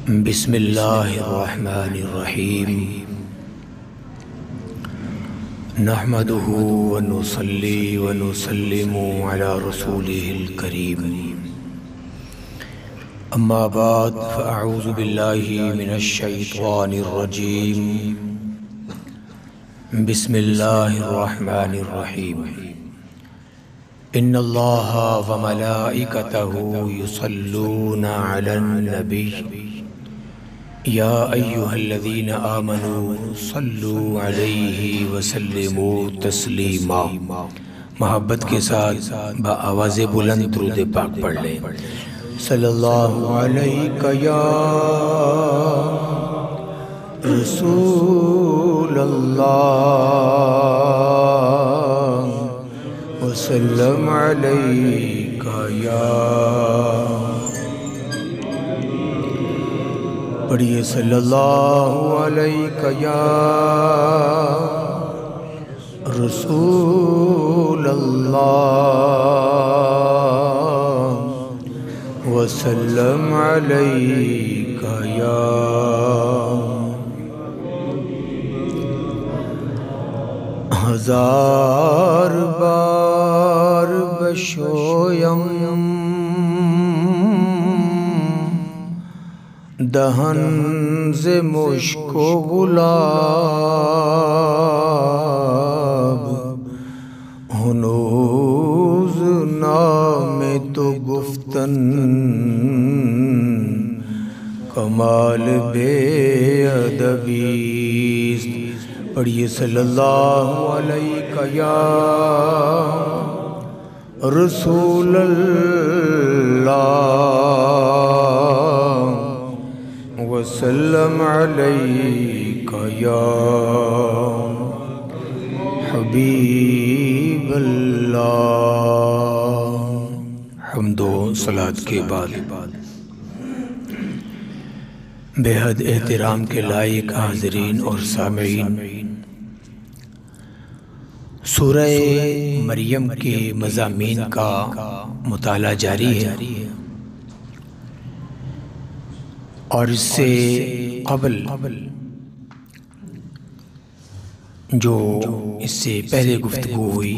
बिस्मिल्लाहिर्रहमानिर्रहीम। नहमदुहु व नुसल्ली व नुसल्लिमु अला रसूलिहिल करीम। अम्मा बाद फ़अऊज़ु बिल्लाहि मिनश शैतानिर रजीम। बिस्मिल्लाहिर्रहमानिर्रहीम। इन्नल्लाहा व मलाइकतहु युसल्लूना अलन नबी या अय्युहल्लज़ीना आमनू सल्लू अलैहि वसल्लिमू तस्लीमा। मोहब्बत के साथ आवाज़ बुलंद दुरूद पाक पढ़ लें। सल्लल्लाहु अलैका या रसूलल्लाह वसल्लम अलैका या। पढ़िए सल्लल्लाहु अलैका या रसूलल्लाह वसल्लम अलैका या। हजार बार बशोयम दहन से मुश्को गुलाब हुनूज नामे तो गुफ्तन कमाल बेअदबी। पढ़िए सल्लल्लाहु अलैका या रसूलल्लाह वसल्लम अलैका या हबीबल्लाह। हम्दो सलात के बाद बेहद एहतराम के लायक हाज़रीन और सामीन, सूरह मरियम के मज़ामीन का मुताला जारी है और इससे क़ब्ल जो इससे पहले गुफ्तगू हुई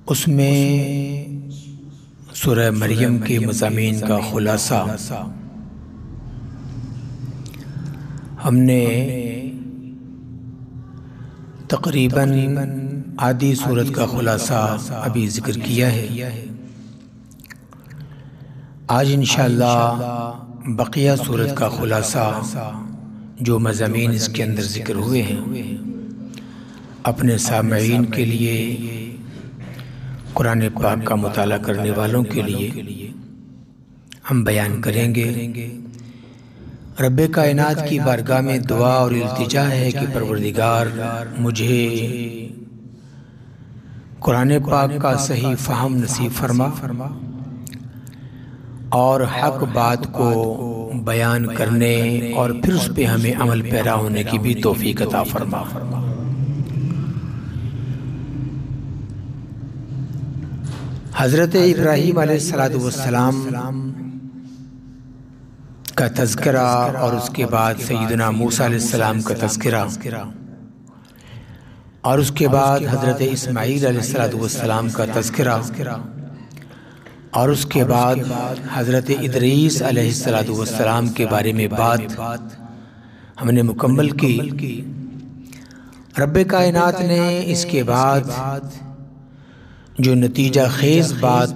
उसमें सूरह मरियम के मज़ामीन का खुलासा हमने तकरीबन आधी सूरत का खुलासा अभी ज़िक्र किया है। आज इंशाअल्लाह बकिया सूरत का खुलासा जो मज़ामीन इसके अंदर ज़िक्र हुए हैं अपने सामईन के लिए, कुरान पाक का मुताला करने वालों के लिए हम बयान करेंगे। रब्बे कायनात की बारगाह में दुआ और इल्तिजा है कि परवरदिगार मुझे कुरान पाक का सही फ़हम नसीब फरमा और हक बात को बयान करने और फिर उस पे हमें अमल पैरा होने की भी तौफीक अता फरमा। हज़रत इब्राहीम अलैहिस्सलातु वस्सलाम का तज़किरा और उसके बाद सैयदना मूसा अलैहिस्सलाम का तज़किरा और उसके बाद हज़रत इस्माईल अलैहिस्सलातु वस्सलाम का तज़किरा और उसके बाद हज़रत इदरीस अलैहिस्सलातु वस्सलाम के बारे में बात हमने मुकम्मल की। रब्बे कायनात ने इसके बाद जो नतीजा खेज़ बात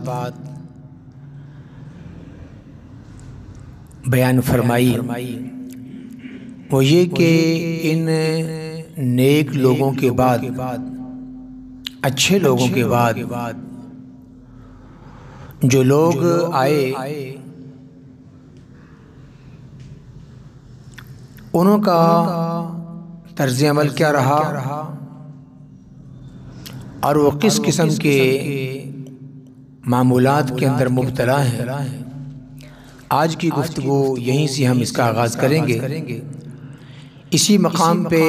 बयान फरमाई वो ये कि इन नेक लोगों के बाद, अच्छे लोगों के बाद जो लोग आए उनका तर्ज़ अमल क्या रहा और वो किस किस्म के मामूलात के अंदर मुब्तला हैं। आज की गुफ्तगू यहीं से हम इसका आगाज़ करेंगे। इसी मकाम पे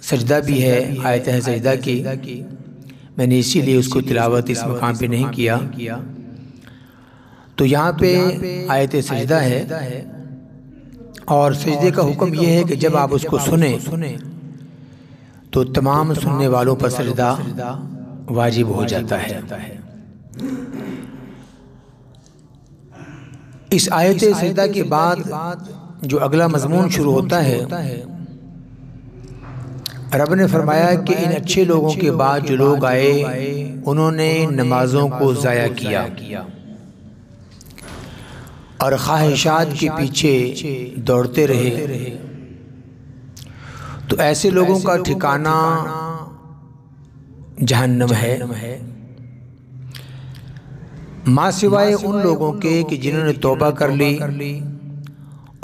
सजदा भी है, आयत है सजदा की। मैंने इसीलिए उसको तिलावत इस मकाम पे नहीं किया तो यहाँ पे आयत सजदा है और सजदे का हुक्म यह है कि जब आप उसको सुने तो तमाम सुनने वालों पर सजदा वाजिब हो जाता है। इस आयत सजदा के बाद जो अगला मजमून शुरू होता है, रब ने फरमाया कि इन अच्छे लोगों के बाद जो लोग आए उन्होंने नमाजों को ज़ाया किया और ख्वाहिशात के पीछे दौड़ते रहे, तो ऐसे लोगों का ठिकाना जहन्नम है, माँ सिवाय उन लोगों के कि जिन्होंने तौबा कर ली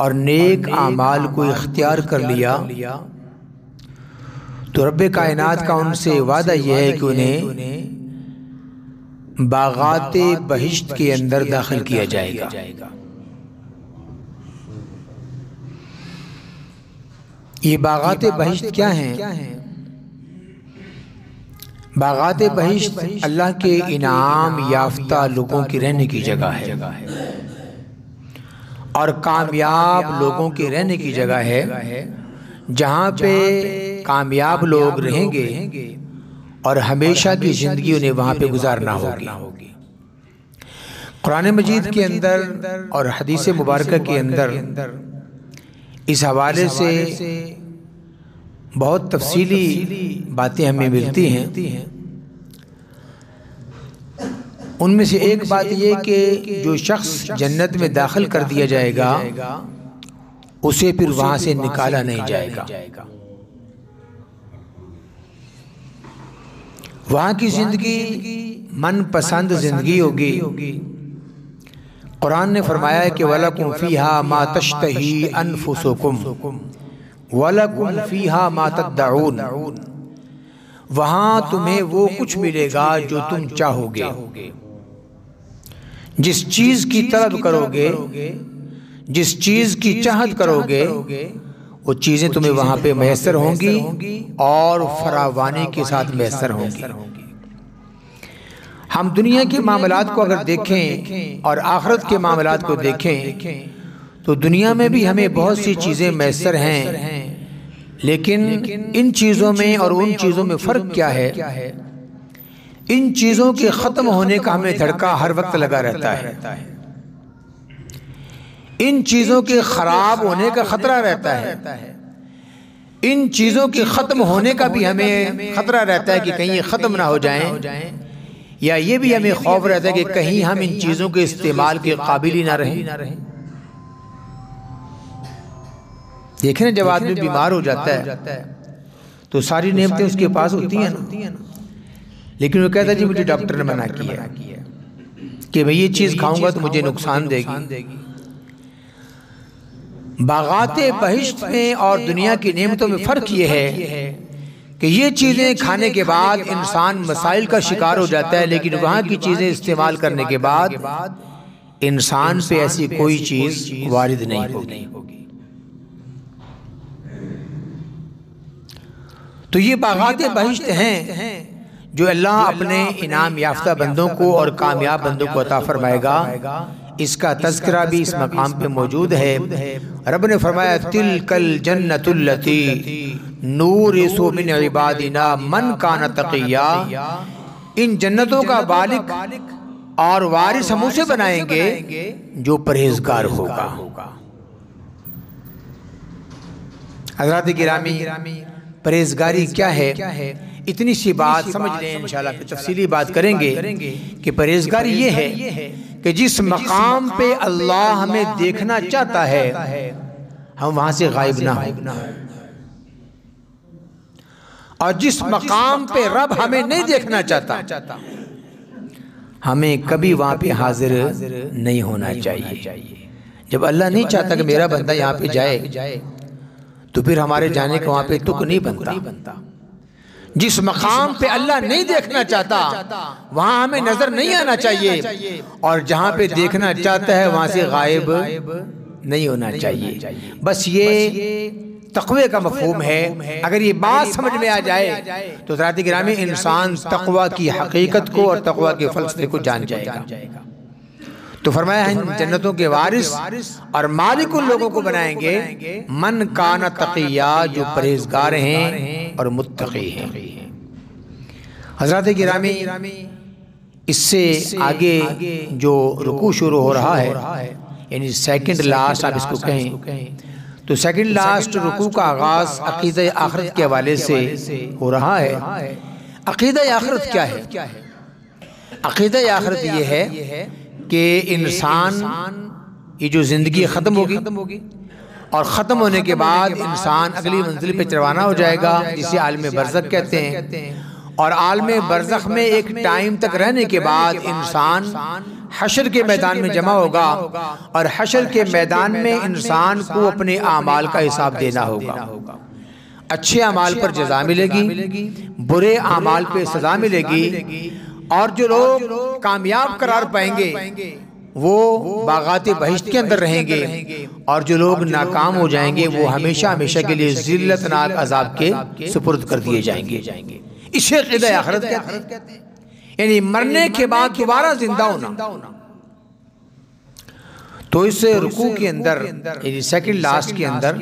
और नेक आमाल को इख्तियार कर लिया। तो रब्बे कायनात का उनसे वादा यह है कि उन्हें बागाते बहिश्त के अंदर दाखिल किया जाएगा। ये बागाते बहिश्त क्या हैं? बागाते बहिश्त अल्लाह के इनाम याफ्ता लोगों की रहने की जगह है और कामयाब लोगों के रहने की जगह है, जहाँ पे कामयाब लोग रहेंगे और हमेशा की जिंदगी उन्हें वहाँ पे गुजारना होगी। कुरान मजीद के अंदर और हदीस मुबारक के अंदर इस हवाले से बहुत तफसीली बातें हमें मिलती हैं। उनमें से एक बात ये कि जो शख्स जन्नत में दाखिल कर दिया जाएगा उसे फिर वहां से निकाला नहीं जाएगा। वहां की जिंदगी मनपसंद जिंदगी होगी। कुरान ने फरमाया कि वलकुम फीहा मा तश्तही अनफुसुकुम वलकुम फीहा मा तदउन, वहां तुम्हें वो कुछ मिलेगा जो तुम चाहोगे। जिस चीज की तलब करोगे, जिस चीज की चाहत करोगे, वो चीजें तुम्हें वहां पे मैसर होंगी और फरावानी के साथ मैसर होंगी। हम दुनिया के मामलात को अगर देखें और आखिरत के मामलात को देखें तो दुनिया में भी हमें बहुत सी चीजें मैसर हैं, लेकिन इन चीजों में और उन चीजों में फर्क क्या है? इन चीजों के खत्म होने का हमें धड़का हर वक्त लगा रहता है, इन चीजों के खराब होने का खतरा रहता है, इन चीजों के खत्म होने का भी हमें खतरा रहता है कि कहीं ये खत्म ना हो जाएं, या ये भी हमें खौफ रहता है कि कहीं हम इन चीजों के इस्तेमाल के काबिल ही ना रहें। देखें ना, जब आदमी बीमार हो जाता है तो सारी नेमतें उसके पास होती हैं ना, लेकिन वो कहता है जी मुझे डॉक्टर ने मना किया कि मैं ये चीज खाऊंगा तो मुझे नुकसान देगी। बागाते बहिश्त में और दुनिया की नेमतों में फर्क ये है कि ये चीजें खाने के बाद इंसान मसाइल का शिकार हो जाता है, लेकिन वहां की चीजें इस्तेमाल करने के बाद इंसान पे ऐसी कोई चीज वारिद नहीं होगी। तो ये बागाते बहिश्त हैं जो अल्लाह अपने इनाम याफ्ता बंदों को और कामयाब बंदों को अता फरमाएगा। इसका तज़किरा भी इस मकाम पे मौजूद है। रब ने फरमाया तिलकल जन्नतुल्लती नूरिसु मिन इबादिना मन कान तक़िया, इन जन्नतों का मालिक और वारिस हम उसे बनाएंगे जो परहेजगार होगा। हज़रात गिरामी, परहेजगारी क्या है? इतनी सी बात समझ लें, इंशाल्लाह फिर तफसीली बात करेंगे कि परहेजगारी ये है कि जिस मकाम पे अल्लाह हमें देखना चाहता है हम वहां से गायब ना हो, और जिस मकाम पे रब हमें नहीं देखना चाहता हमें कभी वहां पे हाजिर नहीं होना चाहिए। जब अल्लाह नहीं चाहता कि मेरा बंदा यहाँ पे जाए तो फिर हमारे जाने का वहां पे तुक नहीं बनता। जिस मकाम पे अल्लाह नहीं देखना चाहता वहां हमें नजर नहीं आना चाहिए, और जहां पे देखना चाहता है वहां से गायब नहीं होना चाहिए। बस ये तक़वे का मफ़हूम है। अगर ये बात समझ में आ जाए तो ज़ाती गिरामी इंसान तक़वा की हकीकत को और तक़वा के फ़लसफ़े को जान जाएगा। तो फरमाया है जन्नतों के वारिस और मालिक उन लोगों को बनाएंगे मन काना तकिया, जो परहेजगार हैं और मुत्तकी हैं। हज़रात गिरामी, इससे आगे जो रुकू शुरू हो रहा है, यानी सेकंड लास्ट आप इसको कहें, तो सेकंड लास्ट रुकू का आगाज अकीदा आखिरत के हवाले से हो रहा है। अकीदा आखिरत क्या है? अकीदा आखिरत ये है कि इंसान, ये जो जिंदगी ख़त्म होगी और ख़त्म होने के बाद इंसान अगली मंजिल पे रवाना हो जाएगा, जिसे आलम बरज़ख कहते हैं। और आलम बरज़ख में एक टाइम तक रहने के बाद इंसान हशर के मैदान में जमा होगा और हशर के मैदान में इंसान को अपने आमाल का हिसाब देना होगा। अच्छे आमाल पर जज़ा मिलेगी, बुरे आमाल पे सज़ा मिलेगी, और जो लोग कामयाब करार पाएंगे वो बागाते बहिश्त के अंदर रहेंगे, और जो लोग नाकाम हो जाएंगे वो हमेशा हमेशा के लिए ज़िल्लतनाक अज़ाब के सुपुर्द कर दिए जाएंगे। इसे अक़ीदा आखिरत कहते हैं, यानी मरने के बाद दोबारा जिंदा होना। तो इस रुकू के अंदर, यानी सेकंड लास्ट के अंदर,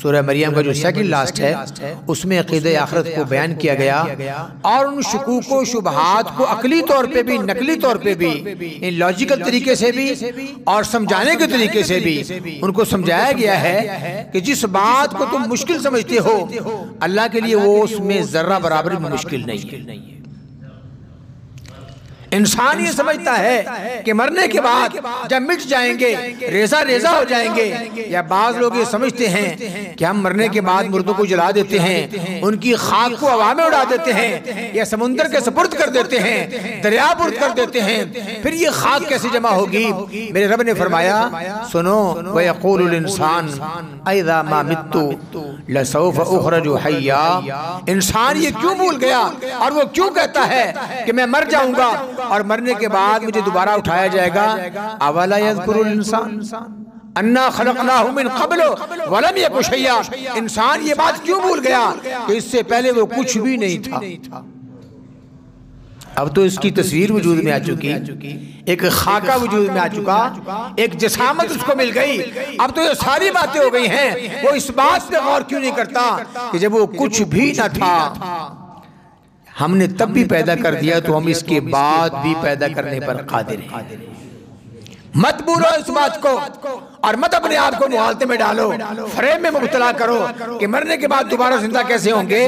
सूरह मरियम का जो सेकंड लास्ट है उसमें अक़ीदा आखिरत को बयान किया गया और उन शुकूक व शुबहात को अकली तौर पे भी, नकली तौर पे भी, लॉजिकल तरीके से भी और समझाने के तरीके से भी उनको समझाया गया है कि जिस बात को तुम मुश्किल समझते हो अल्लाह के लिए वो उसमें जर्रा बराबर भी मुश्किल नहीं है। इंसान ये समझता है कि मरने के बाद जब मिट जाएंगे, रेजा रेजा हो जाएंगे, या बाज लोग ये समझते हैं कि हम मरने के बाद मुर्दों को जला देते हैं, उनकी खाक को हवा में उड़ा देते हैं, या समुद्र के सुपुर्द कर देते हैं, दरिया पुर्द कर देते हैं, फिर ये खाक कैसे जमा होगी? मेरे रब ने फरमाया, सुनो, व यक़ूलुल इंसान इज़ा मा मित्तु लसौफ उख़रजु हय्या। इंसान ये क्यों भूल गया और वो क्यों कहता है कि मैं मर जाऊंगा और मरने के बाद मुझे दोबारा उठाया जाएगा? अवला यज़कुरुल इंसान अन्ना खलक़नाहु मिन क़ब्लु व लम यकु शय्या। इंसान ये बात क्यों भूल गया कि इससे पहले वो कुछ भी नहीं था। अब तो इसकी तस्वीर वजूद में आ चुकी, एक खाका वजूद में आ चुका, एक जसामत उसको मिल गई। अब तो ये सारी बातें हो गई हैं, वो इस बात पे गौर क्यों नहीं करता कि जब वो कुछ भी न था हमने तब भी पैदा कर दिया, तो हम इसके बाद भी पैदा करने पर कादिर हैं। मत भूलो इस बात को और मत अपने आप को मुहालते में डालो, फरेब में मुब्तला करो कि मरने के बाद दोबारा जिंदा कैसे होंगे।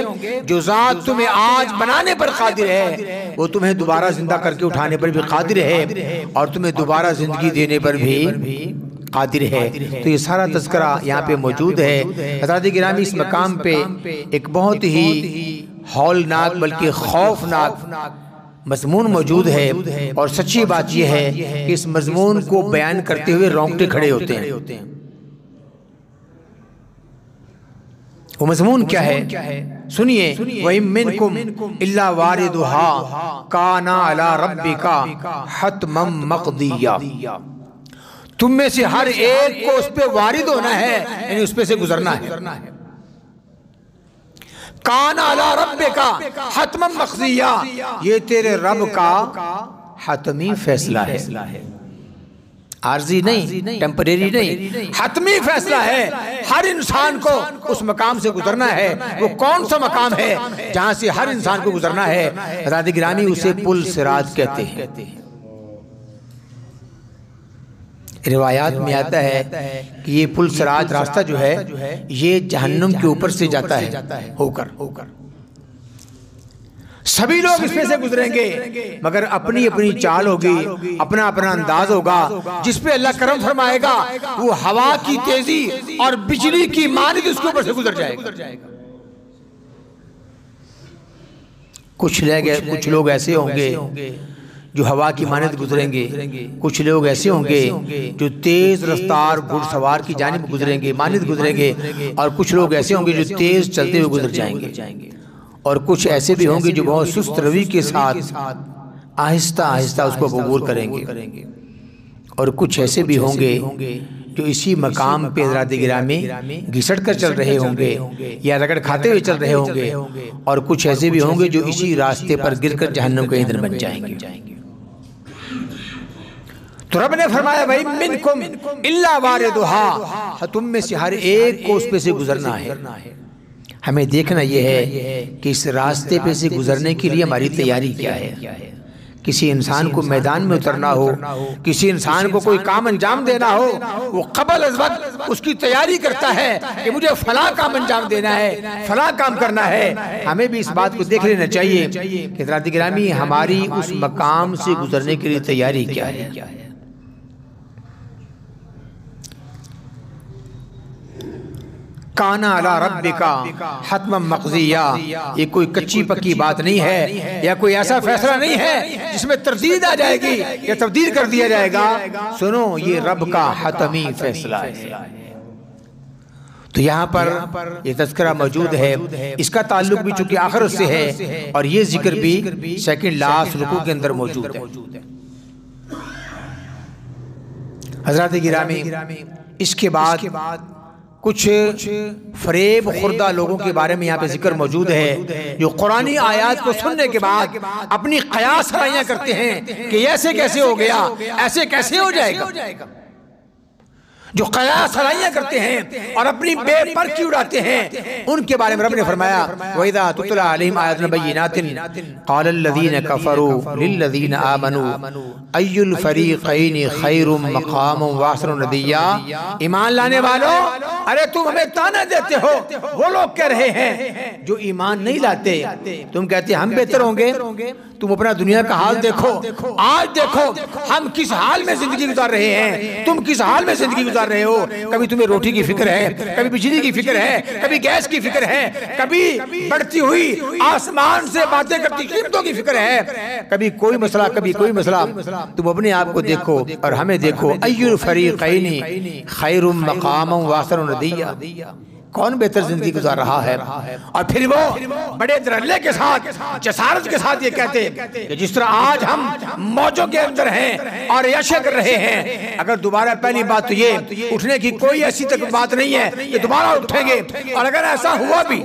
जो जात तुम्हें आज बनाने पर कादिर है वो तुम्हें दोबारा जिंदा करके उठाने पर भी कादिर है और तुम्हें दोबारा जिंदगी देने पर भी कादिर है। तो ये सारा तज़किरा यहाँ पे मौजूद है। हज़रात गिरामी, इस मकाम पे एक बहुत ही हौलनाक बल्कि खौफनाक मज़मून मौजूद है, और सच्ची बात यह है कि इस मज़मून को बयान करते हुए रोंगटे खड़े होते हैं। वो मज़मून क्या है? सुनिए, वहिम मिनकुम इल्ला वारिदुहा काना अला रब्बिका हतमम मक़दिया। तुम में से हर एक को उस पे वारिद होना है, यानी उस पे से गुजरना है। काना अला रब्बिका हतमम मक़दिया, ये तेरे रब का हतमी फैसला है, आर्जी नहीं, टेम्परेरी नहीं, हतमी फैसला है। हर इंसान को उस मकाम से गुजरना है। वो कौन सा मकाम है जहां से हर इंसान को गुजरना है? हज़रात गिरामी, उसे पुल सिरात कहते हैं। रिवायात में आता है कि ये पुल सिरात रास्ता जो है ये जहन्नुम के ऊपर से जाता है होकर। सभी लोग इसमें से गुजरेंगे, मगर अपनी अपनी चाल होगी, अपना अपना अंदाज होगा। जिस पे अल्लाह करम फरमाएगा वो हवा की तेजी और बिजली की मानिंद उसके ऊपर से गुजर जाएगा। कुछ लोग ऐसे होंगे जो हवा की मानिंद गुजरेंगे, कुछ लोग ऐसे होंगे जो तेज रफ्तार घुड़सवार की जानिब गुजरेंगे, मानिंद गुजरेंगे, और कुछ लोग ऐसे होंगे जो तेज चलते हुए गुजर जाएंगे, और कुछ ऐसे भी होंगे जो बहुत सुस्त रवि के साथ आहिस्ता आहिस्ता उसको कबूल करेंगे, और कुछ ऐसे भी होंगे जो इसी मकाम पे हज़रात गिरामी घिसट कर चल रहे होंगे या रगड़ खाते हुए चल रहे होंगे, और कुछ ऐसे भी होंगे जो इसी रास्ते पर गिरकर जहन्नम के ईंधन बन जाएंगे। तो रब ने फरमाया भाई मिनकुम इल्ला वारिदुहा, तुम में से हर एक को उस पे से गुजरना है। हमें देखना यह है कि इस रास्ते पे से गुजरने के लिए हमारी तैयारी क्या है। किसी इंसान को मैदान में उतरना हो, किसी इंसान को कोई काम अंजाम देना हो, वो क़बल अज़ वक़्त उसकी तैयारी करता है कि मुझे फलां काम अंजाम देना है, फलां काम करना है। हमें भी इस बात को देख लेना चाहिए कि हज़रात गिरामी हमारी उस मकाम से गुजरने के लिए तैयारी क्या है। काना अला रब्बिका हत्मम मक़ज़िया, ये कोई कच्ची पक्की बात नहीं है या कोई ऐसा फैसला नहीं है जिसमें तरदीद आ जाएगी या तब्दील कर दिया जाएगा। सुनो, ये रब का हतमी फैसला है। तो यहाँ पर ये तज़किरा मौजूद है, इसका ताल्लुक भी चूंकि आखिर से है और ये जिक्र भी सेकंड लास्ट रुकू के अंदर मौजूद है। हज़रात गिरामी, इसके बाद कुछ फरेब खुर्दा लोगों के बारे में यहाँ पे जिक्र मौजूद है, जो कुरानी आयत को सुनने के बाद अपनी क़यास सराइयाँ करते हैं कि ऐसे कैसे हो गया, ऐसे कैसे हो जाएगा। जो क़यास सराइयाँ करते हैं और अपनी बेपर्की उड़ाते हैं, उनके बारे में रब ने फरमाया वइज़ा तुतला अलैहिम आयातुना बय्यिनातिन क़ालल लज़ीना कफ़रू लिल्लज़ीना आमनू अय्युल फ़रीक़ैनि ख़ैरुम मक़ामन व अहसनु नदिय्या। ईमान लाने वालों, अरे तुम हमें ताना देते हो, वो लोग कह रहे हैं जो ईमान नहीं लाते, तुम कहते हम बेहतर होंगे। तुम अपना दुनिया का हाल देखो, आज देखो हम किस हाल में जिंदगी गुजार रहे हैं, तुम किस हाल में जिंदगी गुजार रहे हो। कभी तुम्हें रोटी की फिक्र है, कभी बिजली की फिक्र है, कभी गैस की फिक्र है, कभी बढ़ती हुई आसमान से बातें करती कीमतों की फिक्र है, कभी कोई मसला, कभी कोई मसला। तुम अपने आप को देखो और हमें देखो। अय्युल फ़रीक़ैनि ख़ैरुम मक़ामन व अहसनु नदिय्या, कौन बेहतर जिंदगी गुजार रहा है। और फिर वो बड़े धड़ल्ले के साथ, जसारत के साथ ये कहते कि जिस तरह आज हम मौजों के अंदर हैं और यशे कर रहे हैं, अगर दोबारा, पहली बात तो ये उठने की कोई ऐसी तक बात नहीं है कि दोबारा उठेंगे, और अगर ऐसा हुआ भी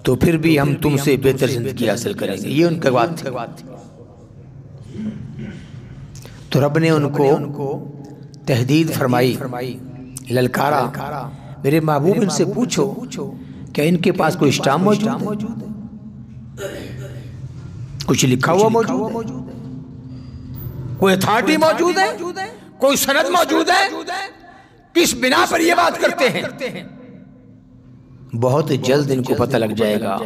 तो फिर भी हम तुमसे बेहतर जिंदगी हासिल करेंगे। ये उनकी बात थी। तो रब ने उनको तहदीद फरमाई, ललकारा, मेरे महबूब इनसे पूछो क्या इनके पास कोई स्टाम्प मौजूद है, कुछ लिखा हुआ मौजूद है, कोई अथॉरिटी मौजूद है, कोई सनद मौजूद है, किस बिना पर ये बात करते हैं। बहुत जल्द इनको पता लग जाएगा।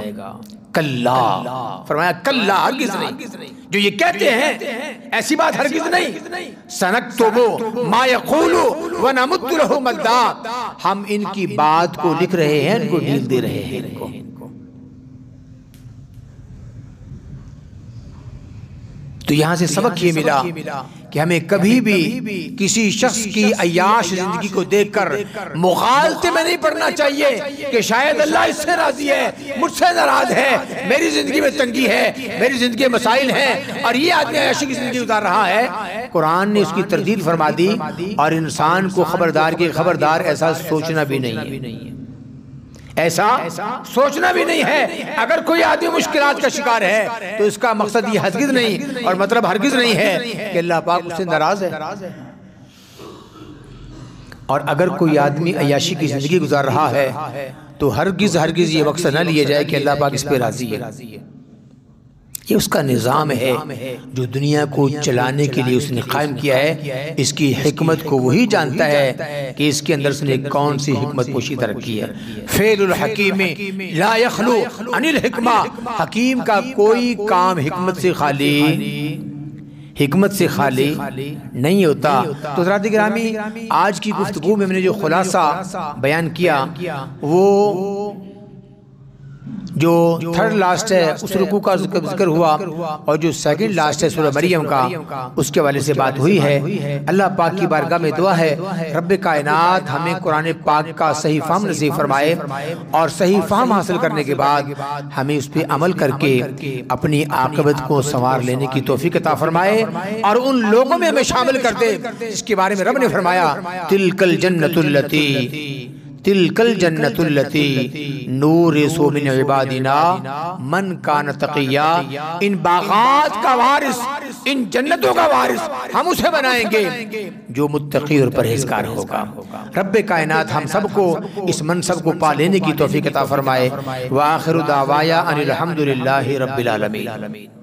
कल्ला, फरमाया कल्ला, हरगिज़ नहीं, जो ये कहते हैं ऐसी बात हरगिज़ नहीं। सनक्तुबु मा यक़ूलु व नमुद्दु लहु मद्दा, हम इनकी बात को लिख रहे हैं, इनको ढील दे रहे हैं इनको। तो यहां से सबक ये मिला कि हमें कभी भी किसी शख्स की अय्याश जिंदगी को देखकर मुखालते में नहीं पड़ना चाहिए कि शायद अल्लाह इससे राजी है, मुझसे नाराज है, मेरी जिंदगी में तंगी है, मेरी जिंदगी में मसाइल हैं और ये आदमी अय्याशी की जिंदगी गुजार रहा है। कुरान ने उसकी तरदीद फरमा दी और इंसान को खबरदार के खबरदार ऐसा सोचना भी नहीं है, ऐसा सोचना भी नहीं है। अगर कोई आदमी मुश्किलात का शिकार है तो इसका मकसद ये हरगिज़ नहीं और मतलब हरगिज़ नहीं है कि अल्लाह पाक उससे नाराज है। और अगर कोई आदमी अय्याशी की जिंदगी गुजार रहा है तो हरगिज़ ये मकसद न लिया जाए कि अल्लाह पाक इस पे राजी है। ये उसका निज़ाम है जो दुनिया को चलाने के लिए उसने कायम किया है। इसकी हिकमत को वही जानता है कि इसके अंदर उसने कौन सी हिकमत पोशीदा रखी है। फ़ेलुल हकीम ला यखलू अनिल हिकमा, हकीम का कोई काम हिकमत से खाली नहीं होता। तो हज़रात गिरामी, आज की गुफ्तगू में मैंने जो खुलासा बयान किया वो जो थर्ड लास्ट है उस रुकू का जिक्र हुआ और जो सेकंड लास्ट है सूरह मरियम का, उसके वाले से बात हुई है। अल्लाह पाक की बारगाह में दुआ है रब्बे कायनात हमें कुरान पाक का सही फहम नसीब फरमाए और सही फहम हासिल करने के बाद हमें उस पर अमल करके अपनी आक़िबत को संवार लेने की तौफीक अता फरमाए और उन लोगों में हमें शामिल कर दे जिसके बारे में रब ने फरमाया तिलकल जन्नतुल्लती नूरिसु मिन इबादिना मन कान तक़िया। इन बागात का वारिस इन जन्नतों का वारिस हम उसे बनाएंगे जो मुत्तकी और परहेजगार होगा। रब्बे कायनात हम सबको इस मनसब को पा लेने की तौफीक अता फरमाए। व आखिरु दावाया अनिल हम्दुलिल्लाहि रब्बिल आलमीन।